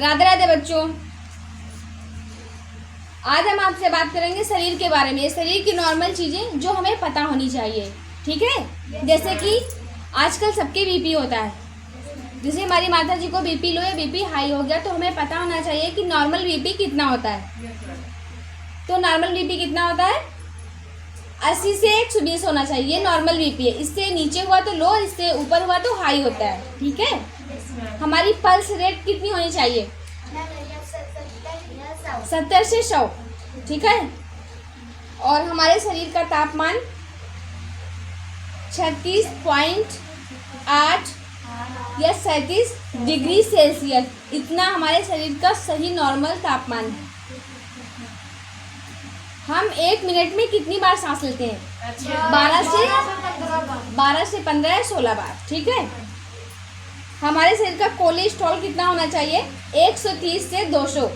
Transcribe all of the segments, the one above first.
राधे राधे बच्चों, आज हम आपसे बात करेंगे शरीर के बारे में। शरीर की नॉर्मल चीजें जो हमें पता होनी चाहिए, ठीक है। जैसे कि आजकल सबके बीपी होता है। जैसे हमारी माता जी को बीपी लो या बीपी हाई हो गया तो हमें पता होना चाहिए कि नॉर्मल बीपी कितना होता है। तो नॉर्मल बीपी कितना होता है? 80 से 120 होना चाहिए, नॉर्मल बीपी है। इससे नीचे हुआ तो लो, इससे ऊपर हुआ तो हाई होता है, ठीक है। हमारी पल्स रेट कितनी होनी चाहिए? 70 से 100, ठीक है। और हमारे शरीर का तापमान 36.8 या 37 डिग्री सेल्सियस, इतना हमारे शरीर का सही नॉर्मल तापमान है। हम 1 मिनट में कितनी बार सांस लेते हैं? 12 से 15 या 16 बार, ठीक है। हमारे शरीर का कोलेस्ट्रॉल कितना होना चाहिए? 130 से 200।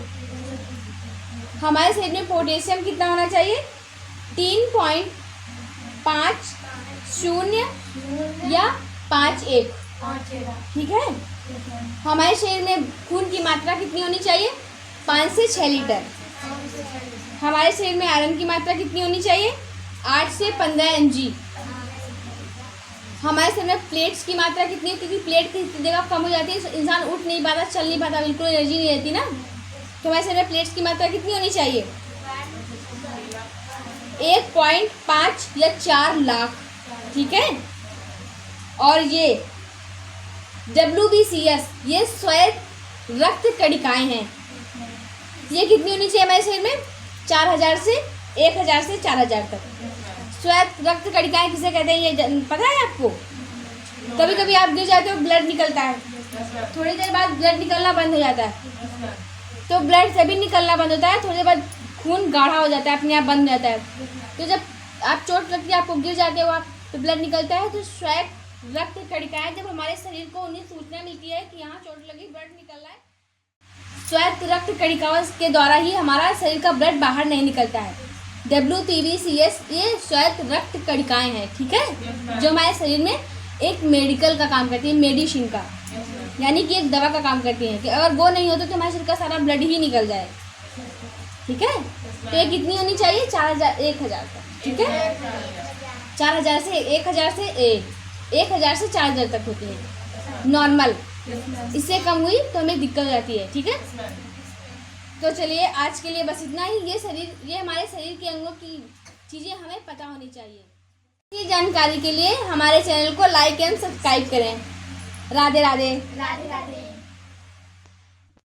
हमारे शरीर में पोटेशियम कितना होना चाहिए? 3.50 या 51, ठीक है। हमारे शरीर में खून की मात्रा कितनी होनी चाहिए? 5 से 6 लीटर। हमारे शरीर में आयरन की मात्रा कितनी होनी चाहिए? 8 से 15 mg। हमारे शरीर में प्लेट्स की मात्रा कितनी है? क्योंकि प्लेट की जगह कम हो जाती है, इंसान उठ नहीं पाता, चल नहीं पाता, बिल्कुल एनर्जी नहीं रहती ना। तो हमारे शरीर में प्लेट्स की मात्रा कितनी होनी चाहिए? 1.5 या 4 लाख, ठीक है। और ये WBCS, ये श्वेत रक्त कणिकाएं हैं। ये कितनी होनी चाहिए हमारे शरीर में? 4000 से 1000 से 4000 तक। श्वेत रक्त कणिकाएं किसे कहते हैं, ये पता है आपको? कभी कभी आप गिर जाते हो, ब्लड निकलता है, थोड़ी देर बाद ब्लड निकलना बंद हो जाता है। तो ब्लड तभी निकलना बंद होता है, थोड़ी देर बाद खून गाढ़ा हो जाता है, अपने आप बंद हो जाता है। तो जब आप चोट लगती है, आपको गिर जाते हो आप, तो ब्लड निकलता है। तो श्वेत रक्त कणिकाएं जब हमारे शरीर को उन्हें सूचना मिलती है कि यहाँ चोट लगी, ब्लड निकलना है, श्वेत रक्त कणिकाओं के द्वारा ही हमारा शरीर का ब्लड बाहर नहीं निकलता है। WBCS ये श्वेत रक्त कणिकाएं हैं, ठीक है, जो हमारे शरीर में एक मेडिकल का काम करती है, मेडिसिन का, यानी कि एक दवा का काम करती है कि अगर वो नहीं होता तो हमारे शरीर का सारा ब्लड ही निकल जाए, ठीक है। तो ये कितनी होनी चाहिए? 1000 तक, ठीक है। 1000 से 1000 से 4000 तक होती है नॉर्मल। इससे कम हुई तो हमें दिक्कत हो जाती है, ठीक है। तो चलिए आज के लिए बस इतना ही। ये हमारे शरीर के अंगों की चीज़ें हमें पता होनी चाहिए। ये जानकारी के लिए हमारे चैनल को लाइक एंड सब्सक्राइब करें। राधे राधे।